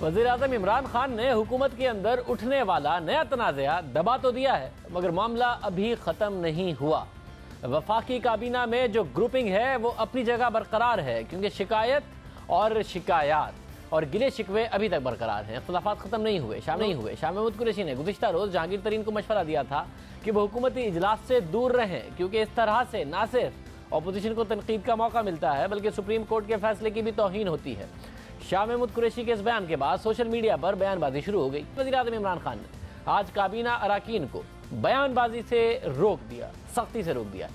वज़ीर-ए-आज़म इमरान खान ने हुकूमत के अंदर उठने वाला नया तनाज़ा दबा तो दिया है, मगर मामला अभी ख़त्म नहीं हुआ। वफाकी काबीना में जो ग्रुपिंग है वो अपनी जगह बरकरार है, क्योंकि शिकायत और शिकायत और गिले शिकवे अभी तक बरकरार हैं। इख्तिलाफ़ात ख़त्म नहीं हुए। शाह महमूद कुरैशी ने गुज़िश्ता रोज़ जहांगीर तरीन को मशवरा दिया था कि वो हुकूमती इजलास से दूर रहें, क्योंकि इस तरह से ना सिर्फ अपोजिशन को तनकीद का मौका मिलता है बल्कि सुप्रीम कोर्ट के फैसले की भी तौहीन होती है। शाह महमूद कुरैशी के इस बयान के बाद सोशल मीडिया पर बयानबाजी शुरू हो गई। वज़ीर-ए-आज़म इमरान खान ने आज काबीना अराकीन को बयानबाजी से रोक दिया, सख्ती से रोक दिया।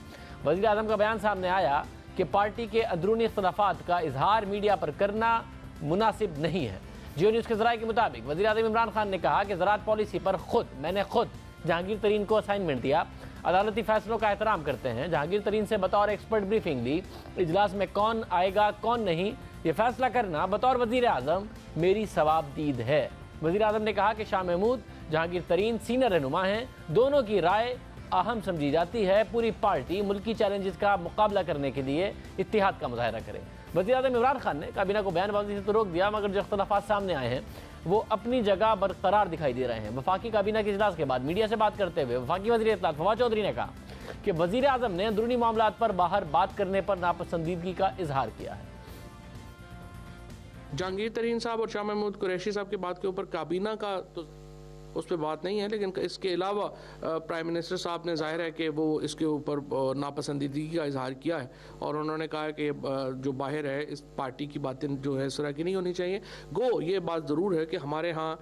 वज़ीर-ए-आज़म का बयान सामने आया कि पार्टी के अंदरूनी इख्तिलाफ़ात का इजहार मीडिया पर करना मुनासिब नहीं है। जियो न्यूज़ के ज़राए के मुताबिक वज़ीर-ए-आज़म इमरान खान ने कहा कि ज़राअत पॉलिसी पर मैंने खुद जहांगीर तरीन को असाइनमेंट दिया, अदालती फैसलों का एहतराम करते हैं। जहांगीर तरीन से बतौर एक्सपर्ट ब्रीफिंग ली, इजलास में कौन आएगा कौन नहीं ये फैसला करना बतौर वज़ीर-ए-आज़म मेरी सवाबदीद है। वज़ीर-ए-आज़म ने कहा कि शाह महमूद जहांगीर तरीन सीनियर रहनुमा हैं, दोनों की राय अहम समझी जाती है। पूरी पार्टी मुल्की चैलेंजेस का मुकाबला करने के लिए इत्तिहाद का मुजाहरा करे। वज़ीर-ए-आज़म इमरान खान ने काबीना को बयानबाजी से तो रोक दिया, मगर जो इख्तिलाफ़ात सामने आए हैं वो अपनी जगह बरकरार दिखाई दे रहे हैं। वफाकी काबीना के इजलास के बाद मीडिया से बात करते हुए वफाकी वज़ीर इत्तलात फवाद चौधरी ने कहा कि वज़ीर-ए-आज़म ने अंदरूनी मामलात पर बाहर बात करने पर नापसंदीदगी का इजहार किया है। जहांगीर तरीन साहब और शाह महमूद कुरैशी साहब की बात के ऊपर काबीना का तो उस पर बात नहीं है, लेकिन इसके अलावा प्राइम मिनिस्टर साहब ने जाहिर है कि वो इसके ऊपर नापसंदीदगी का इजहार किया है और उन्होंने कहा कि जो बाहर है इस पार्टी की बातें जो है इस तरह की नहीं होनी चाहिए। गो ये बात ज़रूर है कि हमारे यहाँ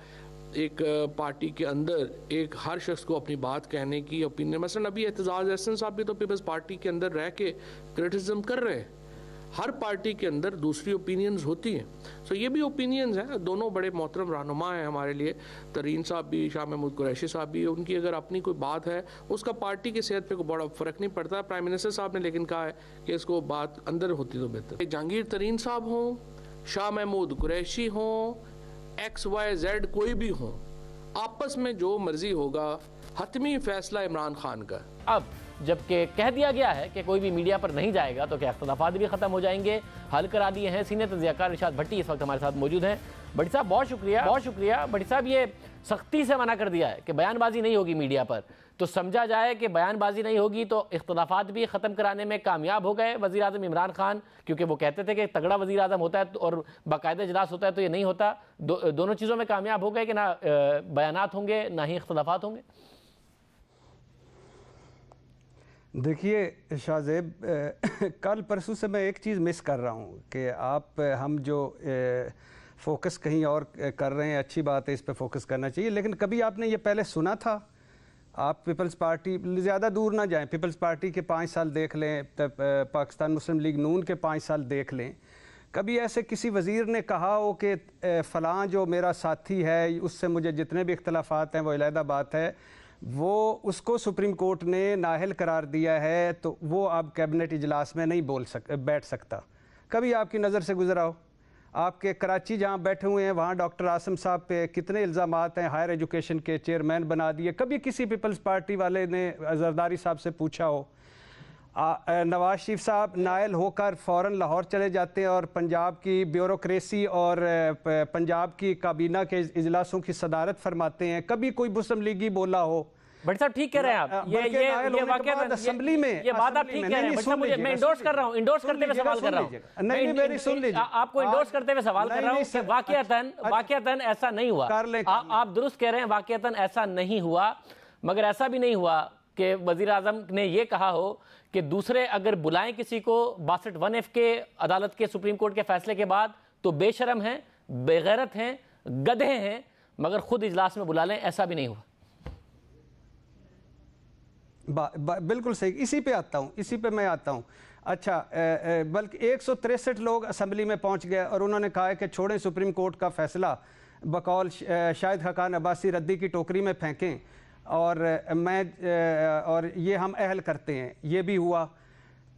एक पार्टी के अंदर एक हर शख्स को अपनी बात कहने की ओपिनियन, मसलन अभी एतजाज़ एहसन साहब भी तो पीपल्स पार्टी के अंदर रह के क्रिटिसिज्म कर रहे हैं। हर पार्टी के अंदर दूसरी ओपिनियंस होती हैं, सो ये भी ओपिनियंस हैं। दोनों बड़े मोहतरम रहनुमा हैं हमारे लिए, तरीन साहब भी, शाह महमूद कुरैशी साहब भी। उनकी अगर अपनी कोई बात है उसका पार्टी की सेहत पे कोई बड़ा फ़र्क नहीं पड़ता। प्राइम मिनिस्टर साहब ने लेकिन कहा है कि इसको बात अंदर होती तो बेहतर। जहांगीर तरीन साहब हों, शाह महमूद कुरैशी हों, XYZ कोई भी हों, आपस में जो मर्जी होगा, हतमी फैसला इमरान खान का। अब जबकि कह दिया गया है कि कोई भी मीडिया पर नहीं जाएगा तो क्या इख्तिलाफात भी ख़त्म हो जाएंगे, हल करा दिए हैं। सीनियर तज्ज़ियाकार इरशाद भट्टी इस वक्त हमारे साथ मौजूद हैं। भट्टी साहब बहुत शुक्रिया। भट्टी साहब ये सख्ती से मना कर दिया है कि बयानबाजी नहीं होगी मीडिया पर, तो समझा जाए कि बयानबाजी नहीं होगी तो इख्तिलाफात भी ख़त्म कराने में कामयाब हो गए वज़ीर-ए-आज़म इमरान खान, क्योंकि वो कहते थे कि तगड़ा वज़ीर-ए-आज़म होता है और बाकायदा इजलास होता है तो ये नहीं होता। दोनों चीज़ों में कामयाब हो गए कि ना बयानात होंगे ना ही इख्तिलाफात होंगे। देखिए शाहज़ेब, कल परसों से मैं एक चीज़ मिस कर रहा हूँ कि हम जो फोकस कहीं और कर रहे हैं, अच्छी बात है, इस पे फोकस करना चाहिए, लेकिन कभी आपने ये पहले सुना था? आप पीपल्स पार्टी, ज़्यादा दूर ना जाएं, पीपल्स पार्टी के 5 साल देख लें, पाकिस्तान मुस्लिम लीग नून के 5 साल देख लें, कभी ऐसे किसी वज़ीर ने कहा हो कि फ़लाँ जो मेरा साथी है उससे मुझे जितने भी इख्तिलाफ़ात हैं वो अलहदा बात है, वो उसको सुप्रीम कोर्ट ने नाअहल करार दिया है तो वो अब कैबिनेट इजलास में नहीं बैठ सकता? कभी आपकी नज़र से गुजरा हो? आपके कराची जहाँ बैठे हुए हैं वहाँ डॉक्टर आसिम साहब पे कितने इल्ज़ामात हैं, हायर एजुकेशन के चेयरमैन बना दिए। कभी किसी पीपल्स पार्टी वाले ने जरदारी साहब से पूछा हो? नवाज शरीफ साहब नायल होकर फ़ौरन लाहौर चले जाते हैं और पंजाब की ब्यूरोक्रेसी और पंजाब की काबीना के इजलासों की सदारत फरमाते हैं। कभी कोई मुस्लिम लीगी बोला हो? बट साहब ठीक कह रहे हैं आप, ये वाकई असेंबली में ये बात आप ठीक कह रहे हैं। मैं इंडोर्स कर रहा हूं, इंडोर्स करते हुए सवाल कर रहा हूं। नहीं, मेरी सुन लीजिए, आपको इंडोर्स करते हुए सवाल कर रहा हूं कि वाकईतन ऐसा नहीं हुआ। आप दुरुस्त कह रहे हैं, वाकईतन ऐसा नहीं हुआ, मगर ऐसा भी नहीं हुआ कि वज़ीर-ए-आज़म ने ये कहा हो कि दूसरे अगर बुलाएं किसी को 62(1)(f) के अदालत के सुप्रीम कोर्ट के फैसले के बाद तो बेशरम हैं, बेगैरत हैं, गधे हैं, मगर खुद इजलास में बुला लें, ऐसा भी नहीं हुआ। बिल्कुल सही, इसी पे मैं आता हूँ। अच्छा, बल्कि 163 लोग असम्बली में पहुँच गए और उन्होंने कहा है कि छोड़ें सुप्रीम कोर्ट का फैसला, बकौल शाहिद खाकान अब्बासी रद्दी की टोकरी में फेंकें और ये हम अहल करते हैं। ये भी हुआ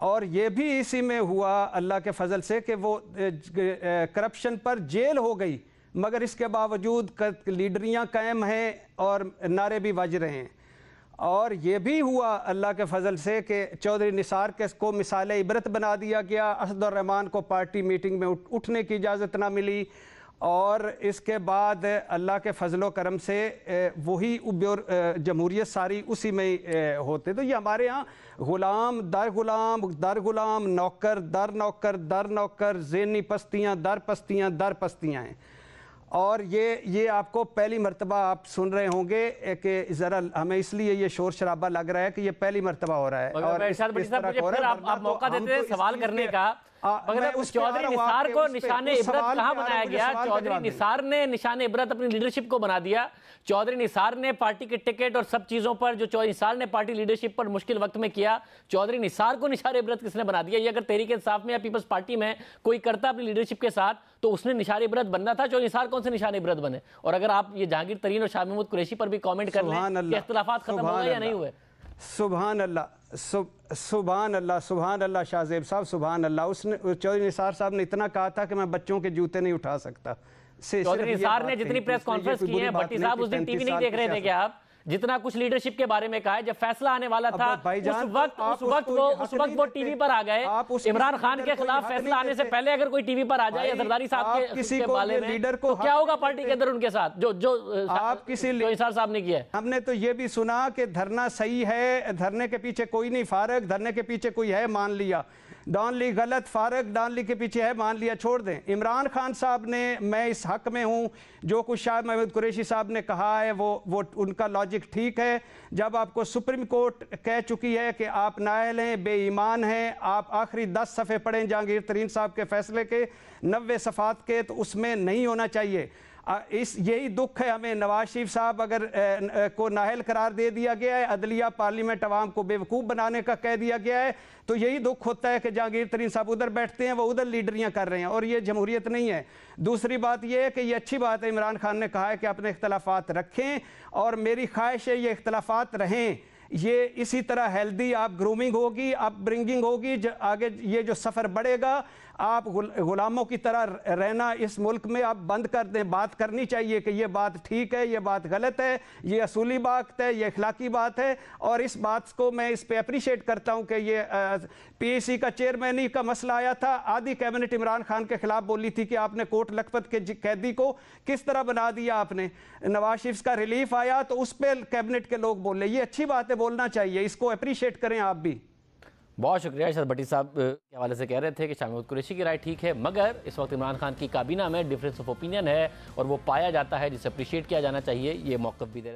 और ये भी इसी में हुआ अल्लाह के फजल से कि वो करप्शन पर जेल हो गई, मगर इसके बावजूद लीडरियाँ कायम हैं और नारे भी बज रहे हैं। और ये भी हुआ अल्लाह के फजल से कि चौधरी निसार के को मिसाल इबरत बना दिया गया, असदुर रहमान को पार्टी मीटिंग में उठने की इजाज़त ना मिली اور اس کے بعد اللہ کے فضل و کرم سے وہی جمہوریت ساری اسی میں ہوتے. تو یہ ہمارے ہاں غلام در غلام در غلام، نوکر در نوکر در نوکر، ذہنی پستیاں در پستیاں در پستیاں ہیں. اور یہ آپ کو پہلی مرتبہ آپ سن رہے ہوں گے کہ ذرا ہمیں اس لیے یہ شور شرابہ لگ رہا ہے کہ یہ پہلی مرتبہ ہو رہا ہے. اور آپ موقع دیتے ہیں سوال کرنے کا، مگر چودھری نثار کو نشان عبرت کہاں بنایا گیا؟ چودھری نثار نے نشان عبرت اپنی لیڈرشپ کو بنا دیا. چودھری نثار نے پارٹی کے ٹکٹ اور سب چیزوں پر جو چودھری نثار نے پارٹی لیڈرشپ پر مشکل وقت میں کیا، چودھری نثار کو نشان عبرت کس نے بنا دیا؟ یہ اگر تحریک انصاف میں یا پیپلز پارٹی میں کوئی کرتا اپنی لیڈرشپ کے ساتھ تو اس نے نشان عبرت بننا تھا. چودھری نثار کون سے نشان عبرت بنے؟ اور اگر آپ یہ جہانگیر ترین اور شاہ محمود قریشی پر بھی کامنٹ کر لیں کہ اختلافات ختم ہوئے یا نہیں ہوئے. سبحان اللہ سبحان اللہ سبحان اللہ شاہ زیب صاحب سبحان اللہ. اس نے چودھری نثار صاحب نے اتنا کہا تھا کہ میں بچوں کے جوتے نہیں اٹھا سکتا. چودھری نثار نے جتنی پریس کانفرنس کی ہے، بھٹی صاحب اس دن ٹی وی نہیں دیکھ رہے تھے کہ آپ جتنا کچھ لیڈرشپ کے بارے میں کہا ہے، جب فیصلہ آنے والا تھا اس وقت وہ ٹی وی پر آ گئے. عمران خان کے خلاف فیصلہ آنے سے پہلے اگر کوئی ٹی وی پر آ جائے یا زرداری صاحب کے بارے میں تو کیا ہوگا پارٹی کے اندر ان کے ساتھ جو نثار صاحب نے کیا ہے؟ ہم نے تو یہ بھی سنا کہ دھرنا صحیح ہے، دھرنے کے پیچھے کوئی نہیں فارغ، دھرنے کے پیچھے کوئی ہے مان لیا، ڈان لی غلط، فارغ ڈان لی کے پیچھے ہے مان لیا، چھوڑ دیں. عمران خان صاحب نے، میں اس حق میں ہوں، جو کچھ شاہ محمود قریشی صاحب نے کہا ہے وہ ان کا لاجک ٹھیک ہے. جب آپ کو سپریم کورٹ کہہ چکی ہے کہ آپ نااہل ہیں، بے ایمان ہیں، آپ آخری 10 صفحے پڑھیں جہانگیر ترین صاحب کے فیصلے کے 90 صفحات کے، تو اس میں نہیں ہونا چاہیے. یہی دکھ ہے ہمیں. نواز شریف صاحب اگر کو نااہل قرار دے دیا گیا ہے، عدلیہ پارلیمنٹ عوام کو بیوقوف بنانے کا کہہ دیا گیا ہے، تو یہی دکھ ہوتا ہے کہ جہانگیر ترین صاحب ادھر بیٹھتے ہیں، وہ ادھر لیڈریاں کر رہے ہیں، اور یہ جمہوریت نہیں ہے. دوسری بات یہ ہے کہ یہ اچھی بات ہے، عمران خان نے کہا ہے کہ اپنے اختلافات رکھیں، اور میری خواہش ہے یہ اختلافات رہیں. یہ اسی طرح ہیلدی آپ گرومنگ ہوگی، اپ برنگنگ ہوگی، آگے یہ جو سفر بڑھے گا، آپ غلاموں کی طرح رہنا اس ملک میں آپ بند کر دیں. بات کرنی چاہیے کہ یہ بات ٹھیک ہے، یہ بات غلط ہے، یہ اصولی بات ہے، یہ اخلاقی بات ہے. اور اس بات کو میں اس پہ اپریشیٹ کرتا ہوں کہ یہ پی ای سی کا چیئرمینی کا مسئلہ آیا تھا، آدھی کیبنٹ عمران خان کے خلاف بولی تھی کہ آپ نے کوٹ لکھپت کے قیدی کو کس طرح بنا دیا آپ نے. نواز شریف کا ریلیف آیا تو اس پہ کیبنٹ کے لوگ بولے. یہ اچھی بات ہے، بولنا چاہیے، اس کو اپریشیٹ کریں آپ بھی. بہت شکریہ. ارشد بھٹی صاحب کے حوالے سے کہہ رہے تھے کہ شاہ محمود قریشی کی رائے ٹھیک ہے، مگر اس وقت عمران خان کی کابینہ میں ڈفرینس آف اوپینین ہے اور وہ پایا جاتا ہے جسے اپریشیٹ کیا جانا چاہیے. یہ موقف بھی دے رہے